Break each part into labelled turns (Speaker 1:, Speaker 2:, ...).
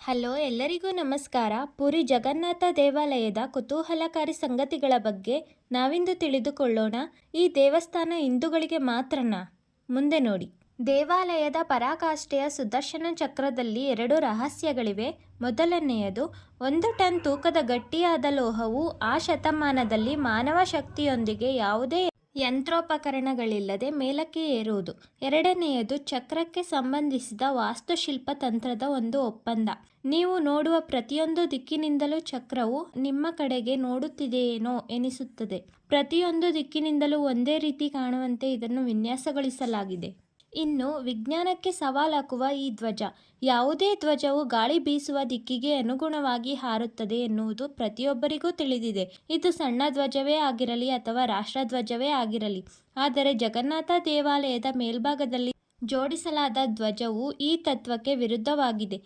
Speaker 1: Hello ಎಲ್ಲರಿಗೂ ನಮಸ್ಕಾರ. ಪುರಿ ಜಗನ್ನಾಥ ದೇವಾಲಯದ ಕುತೂಹಲಕಾರಿ ಸಂಗತಿಗಳ ಬಗ್ಗೆ ನಾವಿಂದು ತಿಳಿದುಕೊಳ್ಳೋಣ. ಈ ದೇವಸ್ಥಾನ ಹಿಂದೂಗಳಿಗೆ ಮಾತ್ರನಾ? ಮುಂದೆ ನೋಡಿ. ದೇವಾಲಯದ ಪರಾಕಾಷ್ಠೆಯ ಸುದರ್ಶನ ಚಕ್ರದಲ್ಲಿ 2 ರಹಸ್ಯಗಳಿವೆ. ಮೊದಲನೆಯದು, 1 ಟನ್ ತೂಕದ ಗಟ್ಟಿಯಾದ ಲೋಹವು ಆ ಶತಮಾನದಲ್ಲಿ ಮಾನವ ಶಕ್ತಿಯೊಂದಿಗೆ ಯಾವುದೇ ಯಂತ್ರೋಪಕರಣಗಳಿಲ್ಲದೆ ಮೇಲಕ್ಕೆ ಏರುವುದು. ಎರಡನೆಯದು, ಚಕ್ರಕ್ಕೆ ಸಂಬಂಧಿಸಿದ ವಾಸ್ತುಶಿಲ್ಪ ತಂತ್ರದ ಒಂದು ಒಪ್ಪಂದ. ನೀವು ನೋಡುವ ಪ್ರತಿಯೊಂದು ದಿಕ್ಕಿನಿಂದಲೂ ಚಕ್ರವು ನಿಮ್ಮ ಕಡೆಗೆ ನೋಡುತ್ತಿದೆಯೇನೋ ಎನಿಸುತ್ತದೆ. ಪ್ರತಿಯೊಂದು ದಿಕ್ಕಿನಿಂದಲೂ ಒಂದೇ ರೀತಿ ಕಾಣುವಂತೆ ಇದನ್ನು ವಿನ್ಯಾಸಗೊಳಿಸಲಾಗಿದೆ. ಇನ್ನು ವಿಜ್ಞಾನಕ್ಕೆ ಸವಾಲಾಕುವ ಈ ಧ್ವಜ. ಯಾವುದೇ ಧ್ವಜವು ಗಾಳಿ ಬೀಸುವ ದಿಕ್ಕಿಗೆ ಅನುಗುಣವಾಗಿ ಹಾರುತ್ತದೆ ಎನ್ನುವುದು ಪ್ರತಿಯೊಬ್ಬರಿಗೂ ತಿಳಿದಿದೆ. ಇದು ಸಣ್ಣ ಧ್ವಜವೇ ಆಗಿರಲಿ ಅಥವಾ ರಾಷ್ಟ್ರಧ್ವಜವೇ ಆಗಿರಲಿ. ಆದರೆ ಜಗನ್ನಾಥ ದೇವಾಲಯದ ಮೇಲ್ಭಾಗದಲ್ಲಿ ಜೋಡಿಸಲಾದ ಧ್ವಜವು ಈ ತತ್ವಕ್ಕೆ ವಿರುದ್ಧವಾಗಿದೆ.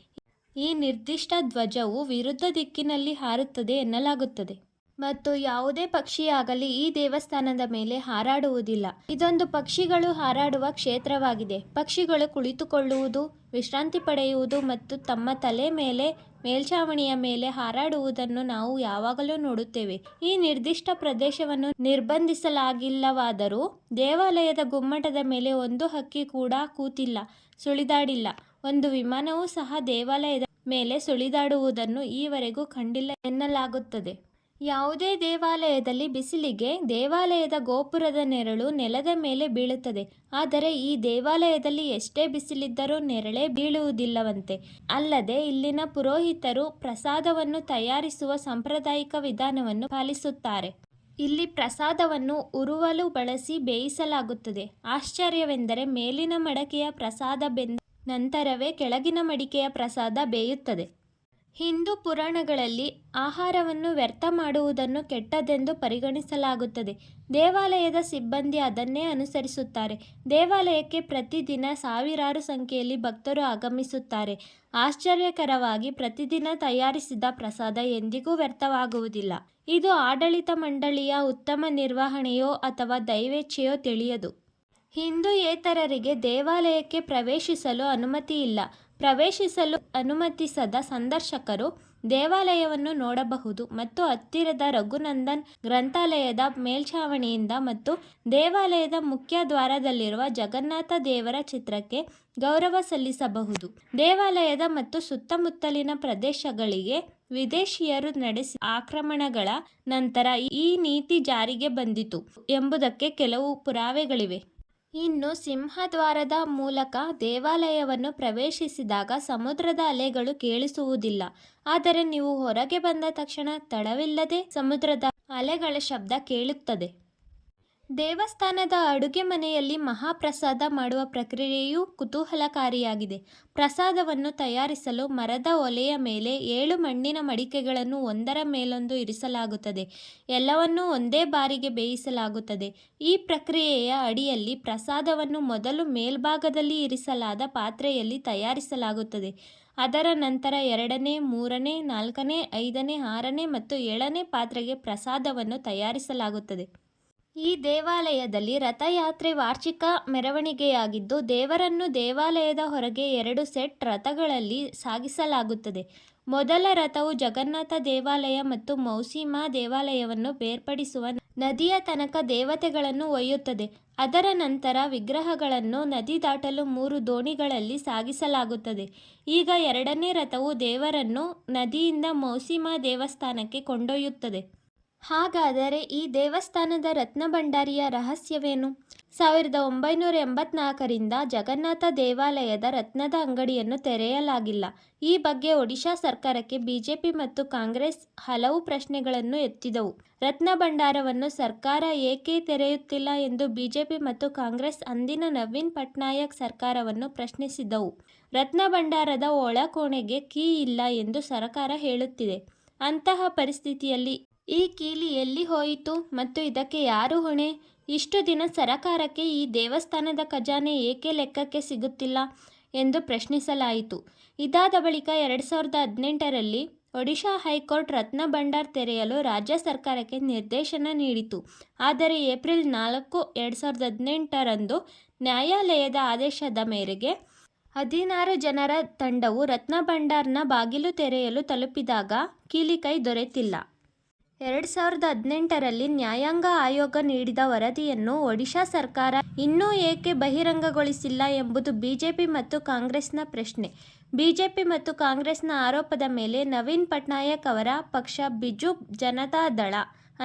Speaker 1: ಈ ನಿರ್ದಿಷ್ಟ ಧ್ವಜವು ವಿರುದ್ಧ ದಿಕ್ಕಿನಲ್ಲಿ ಹಾರುತ್ತದೆ ಎನ್ನಲಾಗುತ್ತದೆ. ಮತ್ತು ಯಾವುದೇ ಪಕ್ಷಿಯಾಗಲಿ ಈ ದೇವಸ್ಥಾನದ ಮೇಲೆ ಹಾರಾಡುವುದಿಲ್ಲ. ಇದೊಂದು ಪಕ್ಷಿಗಳು ಹಾರಾಡುವ ಕ್ಷೇತ್ರವಾಗಿದೆ. ಪಕ್ಷಿಗಳು ಕುಳಿತುಕೊಳ್ಳುವುದು, ವಿಶ್ರಾಂತಿ ಪಡೆಯುವುದು ಮತ್ತು ತಮ್ಮ ತಲೆ ಮೇಲೆ ಮೇಲ್ಛಾವಣಿಯ ಮೇಲೆ ಹಾರಾಡುವುದನ್ನು ನಾವು ಯಾವಾಗಲೂ ನೋಡುತ್ತೇವೆ. ಈ ನಿರ್ದಿಷ್ಟ ಪ್ರದೇಶವನ್ನು ನಿರ್ಬಂಧಿಸಲಾಗಿಲ್ಲವಾದರೂ ದೇವಾಲಯದ ಗುಮ್ಮಟದ ಮೇಲೆ ಒಂದು ಹಕ್ಕಿ ಕೂಡ ಕೂತಿಲ್ಲ, ಸುಳಿದಾಡಿಲ್ಲ. ಒಂದು ವಿಮಾನವೂ ಸಹ ದೇವಾಲಯದ ಮೇಲೆ ಸುಳಿದಾಡುವುದನ್ನು ಈವರೆಗೂ ಕಂಡಿಲ್ಲ ಎನ್ನಲಾಗುತ್ತದೆ. ಯಾವುದೇ ದೇವಾಲಯದಲ್ಲಿ ಬಿಸಿಲಿಗೆ ದೇವಾಲಯದ ಗೋಪುರದ ನೆರಳು ನೆಲದ ಮೇಲೆ ಬೀಳುತ್ತದೆ. ಆದರೆ ಈ ದೇವಾಲಯದಲ್ಲಿ ಎಷ್ಟೇ ಬಿಸಿಲಿದ್ದರೂ ನೆರಳೇ ಬೀಳುವುದಿಲ್ಲವಂತೆ. ಅಲ್ಲದೆ ಇಲ್ಲಿನ ಪುರೋಹಿತರು ಪ್ರಸಾದವನ್ನು ತಯಾರಿಸುವ ಸಾಂಪ್ರದಾಯಿಕ ವಿಧಾನವನ್ನು ಪಾಲಿಸುತ್ತಾರೆ. ಇಲ್ಲಿ ಪ್ರಸಾದವನ್ನು ಉರುವಲು ಬಳಸಿ ಬೇಯಿಸಲಾಗುತ್ತದೆ. ಆಶ್ಚರ್ಯವೆಂದರೆ ಮೇಲಿನ ಮಡಕೆಯ ಪ್ರಸಾದ ಬೆಂದ ನಂತರವೇ ಕೆಳಗಿನ ಮಡಿಕೆಯ ಪ್ರಸಾದ ಬೇಯುತ್ತದೆ. ಹಿಂದೂ ಪುರಾಣಗಳಲ್ಲಿ ಆಹಾರವನ್ನು ವ್ಯರ್ಥ ಮಾಡುವುದನ್ನು ಕೆಟ್ಟದ್ದೆಂದು ಪರಿಗಣಿಸಲಾಗುತ್ತದೆ. ದೇವಾಲಯದ ಸಿಬ್ಬಂದಿ ಅದನ್ನೇ ಅನುಸರಿಸುತ್ತಾರೆ. ದೇವಾಲಯಕ್ಕೆ ಪ್ರತಿದಿನ ಸಾವಿರಾರು ಸಂಖ್ಯೆಯಲ್ಲಿ ಭಕ್ತರು ಆಗಮಿಸುತ್ತಾರೆ. ಆಶ್ಚರ್ಯಕರವಾಗಿ ಪ್ರತಿದಿನ ತಯಾರಿಸಿದ ಪ್ರಸಾದ ಎಂದಿಗೂ ವ್ಯರ್ಥವಾಗುವುದಿಲ್ಲ. ಇದು ಆಡಳಿತ ಮಂಡಳಿಯ ಉತ್ತಮ ನಿರ್ವಹಣೆಯೋ ಅಥವಾ ದೈವೇಚ್ಛೆಯೋ ತಿಳಿಯದು. ಹಿಂದೂಯೇತರರಿಗೆ ದೇವಾಲಯಕ್ಕೆ ಪ್ರವೇಶಿಸಲು ಅನುಮತಿಯಿಲ್ಲ. ಪ್ರವೇಶಿಸಲು ಅನುಮತಿಸದ ಸಂದರ್ಶಕರು ದೇವಾಲಯವನ್ನು ನೋಡಬಹುದು ಮತ್ತು ಹತ್ತಿರದ ರಘುನಂದನ್ ಗ್ರಂಥಾಲಯದ ಮೇಲ್ಛಾವಣಿಯಿಂದ ಮತ್ತು ದೇವಾಲಯದ ಮುಖ್ಯ ದ್ವಾರದಲ್ಲಿರುವ ಜಗನ್ನಾಥ ದೇವರ ಚಿತ್ರಕ್ಕೆ ಗೌರವ ಸಲ್ಲಿಸಬಹುದು. ದೇವಾಲಯದ ಮತ್ತು ಸುತ್ತಮುತ್ತಲಿನ ಪ್ರದೇಶಗಳಿಗೆ ವಿದೇಶಿಯರು ನಡೆಸಿದ ಆಕ್ರಮಣಗಳ ನಂತರ ಈ ನೀತಿ ಜಾರಿಗೆ ಬಂದಿತು ಎಂಬುದಕ್ಕೆ ಕೆಲವು ಪುರಾವೆಗಳಿವೆ. ಇನ್ನು ಸಿಂಹದ್ವಾರದ ಮೂಲಕ ದೇವಾಲಯವನ್ನು ಪ್ರವೇಶಿಸಿದಾಗ ಸಮುದ್ರದ ಅಲೆಗಳು ಕೇಳಿಸುವುದಿಲ್ಲ. ಆದರೆ ನೀವು ಹೊರಗೆ ಬಂದ ತಕ್ಷಣ ತಡವಿಲ್ಲದೆ ಸಮುದ್ರದ ಅಲೆಗಳ ಶಬ್ದ ಕೇಳುತ್ತದೆ. ದೇವಸ್ಥಾನದ ಅಡುಗೆ ಮನೆಯಲ್ಲಿ ಮಹಾಪ್ರಸಾದ ಮಾಡುವ ಪ್ರಕ್ರಿಯೆಯೂ ಕುತೂಹಲಕಾರಿಯಾಗಿದೆ. ಪ್ರಸಾದವನ್ನು ತಯಾರಿಸಲು ಮರದ ಒಲೆಯ ಮೇಲೆ 7 ಮಣ್ಣಿನ ಮಡಿಕೆಗಳನ್ನು ಒಂದರ ಮೇಲೊಂದು ಇರಿಸಲಾಗುತ್ತದೆ. ಎಲ್ಲವನ್ನೂ ಒಂದೇ ಬಾರಿಗೆ ಬೇಯಿಸಲಾಗುತ್ತದೆ. ಈ ಪ್ರಕ್ರಿಯೆಯ ಅಡಿಯಲ್ಲಿ ಪ್ರಸಾದವನ್ನು ಮೊದಲು ಮೇಲ್ಭಾಗದಲ್ಲಿ ಇರಿಸಲಾದ ಪಾತ್ರೆಯಲ್ಲಿ ತಯಾರಿಸಲಾಗುತ್ತದೆ. ಅದರ ನಂತರ 2ನೇ, 3ನೇ, 4ನೇ, 5ನೇ, 6ನೇ ಮತ್ತು 7ನೇ ಪಾತ್ರೆಗೆ ಪ್ರಸಾದವನ್ನು ತಯಾರಿಸಲಾಗುತ್ತದೆ. ಈ ದೇವಾಲಯದಲ್ಲಿ ರಥಯಾತ್ರೆ ವಾರ್ಷಿಕ ಮೆರವಣಿಗೆಯಾಗಿದ್ದು, ದೇವರನ್ನು ದೇವಾಲಯದ ಹೊರಗೆ 2 ಸೆಟ್ ರಥಗಳಲ್ಲಿ ಸಾಗಿಸಲಾಗುತ್ತದೆ. ಮೊದಲ ರಥವು ಜಗನ್ನಾಥ ದೇವಾಲಯ ಮತ್ತು ಮೌಸಿಮಾ ದೇವಾಲಯವನ್ನು ಬೇರ್ಪಡಿಸುವ ನದಿಯ ತನಕ ದೇವತೆಗಳನ್ನು ಒಯ್ಯುತ್ತದೆ. ಅದರ ನಂತರ ವಿಗ್ರಹಗಳನ್ನು ನದಿ ದಾಟಲು 3 ದೋಣಿಗಳಲ್ಲಿ ಸಾಗಿಸಲಾಗುತ್ತದೆ. ಈಗ 2ನೇ ರಥವು ದೇವರನ್ನು ನದಿಯಿಂದ ಮೌಸಿಮಾ ದೇವಸ್ಥಾನಕ್ಕೆ ಕೊಂಡೊಯ್ಯುತ್ತದೆ. ಹಾಗಾದರೆ ಈ ದೇವಸ್ಥಾನದ ರತ್ನಭಂಡಾರಿಯ ರಹಸ್ಯವೇನು? 1984ರಿಂದ ಜಗನ್ನಾಥ ದೇವಾಲಯದ ರತ್ನದ ಅಂಗಡಿಯನ್ನು ತೆರೆಯಲಾಗಿಲ್ಲ. ಈ ಬಗ್ಗೆ ಒಡಿಶಾ ಸರ್ಕಾರಕ್ಕೆ ಬಿಜೆಪಿ ಮತ್ತು ಕಾಂಗ್ರೆಸ್ ಹಲವು ಪ್ರಶ್ನೆಗಳನ್ನು ಎತ್ತಿದವು. ರತ್ನಭಂಡಾರವನ್ನು ಸರ್ಕಾರ ಏಕೆ ತೆರೆಯುತ್ತಿಲ್ಲ ಎಂದು ಬಿಜೆಪಿ ಮತ್ತು ಕಾಂಗ್ರೆಸ್ ಅಂದಿನ ನವೀನ್ ಪಟ್ನಾಯಕ್ ಸರ್ಕಾರವನ್ನು ಪ್ರಶ್ನಿಸಿದವು. ರತ್ನಭಂಡಾರದ ಒಳಕೋಣೆಗೆ ಕೀ ಇಲ್ಲ ಎಂದು ಸರ್ಕಾರ ಹೇಳುತ್ತಿದೆ. ಅಂತಹ ಪರಿಸ್ಥಿತಿಯಲ್ಲಿ ಈ ಕೀಲಿ ಎಲ್ಲಿ ಹೋಯಿತು ಮತ್ತು ಇದಕ್ಕೆ ಯಾರು ಹೊಣೆ? ಇಷ್ಟು ದಿನ ಸರಕಾರಕ್ಕೆ ಈ ದೇವಸ್ಥಾನದ ಖಜಾನೆ ಏಕೆ ಲೆಕ್ಕಕ್ಕೆ ಸಿಗುತ್ತಿಲ್ಲ ಎಂದು ಪ್ರಶ್ನಿಸಲಾಯಿತು. ಇದಾದ ಬಳಿಕ 2018ರಲ್ಲಿ ಒಡಿಶಾ ಹೈಕೋರ್ಟ್ ರತ್ನಭಂಡಾರ್ ತೆರೆಯಲು ರಾಜ್ಯ ಸರ್ಕಾರಕ್ಕೆ ನಿರ್ದೇಶನ ನೀಡಿತು. ಆದರೆ ಏಪ್ರಿಲ್ 4, 2018ರಂದು ನ್ಯಾಯಾಲಯದ ಆದೇಶದ ಮೇರೆಗೆ 16 ಜನರ ತಂಡವು ರತ್ನಭಂಡಾರ್ನ ಬಾಗಿಲು ತೆರೆಯಲು ತಲುಪಿದಾಗ ಕೀಲಿಕೈ ದೊರೆತಿಲ್ಲ. 2018ರಲ್ಲಿ ನ್ಯಾಯಾಂಗ ಆಯೋಗ ನೀಡಿದ ವರದಿಯನ್ನು ಒಡಿಶಾ ಸರ್ಕಾರ ಇನ್ನೂ ಏಕೆ ಬಹಿರಂಗಗೊಳಿಸಿಲ್ಲ ಎಂಬುದು ಬಿಜೆಪಿ ಮತ್ತು ಕಾಂಗ್ರೆಸ್ನ ಪ್ರಶ್ನೆ. ಬಿಜೆಪಿ ಮತ್ತು ಕಾಂಗ್ರೆಸ್ನ ಆರೋಪದ ಮೇಲೆ ನವೀನ್ ಪಟ್ನಾಯಕ್ ಅವರ ಪಕ್ಷ ಬಿಜು ಜನತಾದಳ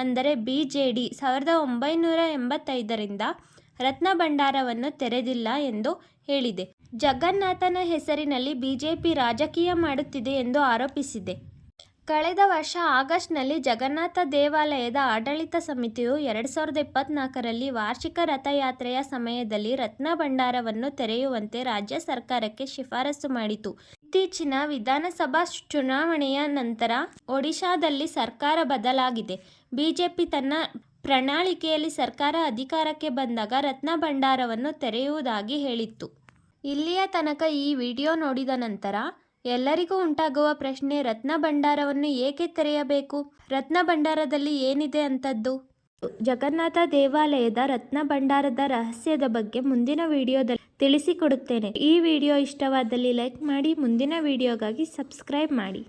Speaker 1: ಅಂದರೆ ಬಿಜೆಡಿ 1985ರಿಂದ ರತ್ನಭಂಡಾರವನ್ನು ತೆರೆದಿಲ್ಲ ಎಂದು ಹೇಳಿದೆ. ಜಗನ್ನಾಥನ ಹೆಸರಿನಲ್ಲಿ ಬಿಜೆಪಿ ರಾಜಕೀಯ ಮಾಡುತ್ತಿದೆ ಎಂದು ಆರೋಪಿಸಿದೆ. ಕಳೆದ ವರ್ಷ ಆಗಸ್ಟ್ನಲ್ಲಿ ಜಗನ್ನಾಥ ದೇವಾಲಯದ ಆಡಳಿತ ಸಮಿತಿಯು 2024ರಲ್ಲಿ ವಾರ್ಷಿಕ ರಥಯಾತ್ರೆಯ ಸಮಯದಲ್ಲಿ ರತ್ನಭಂಡಾರವನ್ನು ತೆರೆಯುವಂತೆ ರಾಜ್ಯ ಸರ್ಕಾರಕ್ಕೆ ಶಿಫಾರಸು ಮಾಡಿತು. ಇತ್ತೀಚಿನ ವಿಧಾನಸಭಾ ಚುನಾವಣೆಯ ನಂತರ ಒಡಿಶಾದಲ್ಲಿ ಸರ್ಕಾರ ಬದಲಾಗಿದೆ. ಬಿಜೆಪಿ ತನ್ನ ಪ್ರಣಾಳಿಕೆಯಲ್ಲಿ ಸರ್ಕಾರ ಅಧಿಕಾರಕ್ಕೆ ಬಂದಾಗ ರತ್ನಭಂಡಾರವನ್ನು ತೆರೆಯುವುದಾಗಿ ಹೇಳಿತ್ತು. ಇಲ್ಲಿಯ ತನಕ ಈ ವಿಡಿಯೋ ನೋಡಿದ ನಂತರ ಎಲ್ಲರಿಗೂ ಉಂಟಾಗುವ ಪ್ರಶ್ನೆ, ರತ್ನಭಂಡಾರವನ್ನು ಏಕೆ ತೆರೆಯಬೇಕು? ರತ್ನಭಂಡಾರದಲ್ಲಿ ಏನಿದೆ ಅಂತದ್ದು? ಜಗನ್ನಾಥ ದೇವಾಲಯದ ರತ್ನಭಂಡಾರದ ರಹಸ್ಯದ ಬಗ್ಗೆ ಮುಂದಿನ ವಿಡಿಯೋದಲ್ಲಿ ತಿಳಿಸಿಕೊಡುತ್ತೇನೆ. ಈ ವಿಡಿಯೋ ಇಷ್ಟವಾದಲ್ಲಿ ಲೈಕ್ ಮಾಡಿ, ಮುಂದಿನ ವಿಡಿಯೋಗಾಗಿ ಸಬ್ಸ್ಕ್ರೈಬ್ ಮಾಡಿ.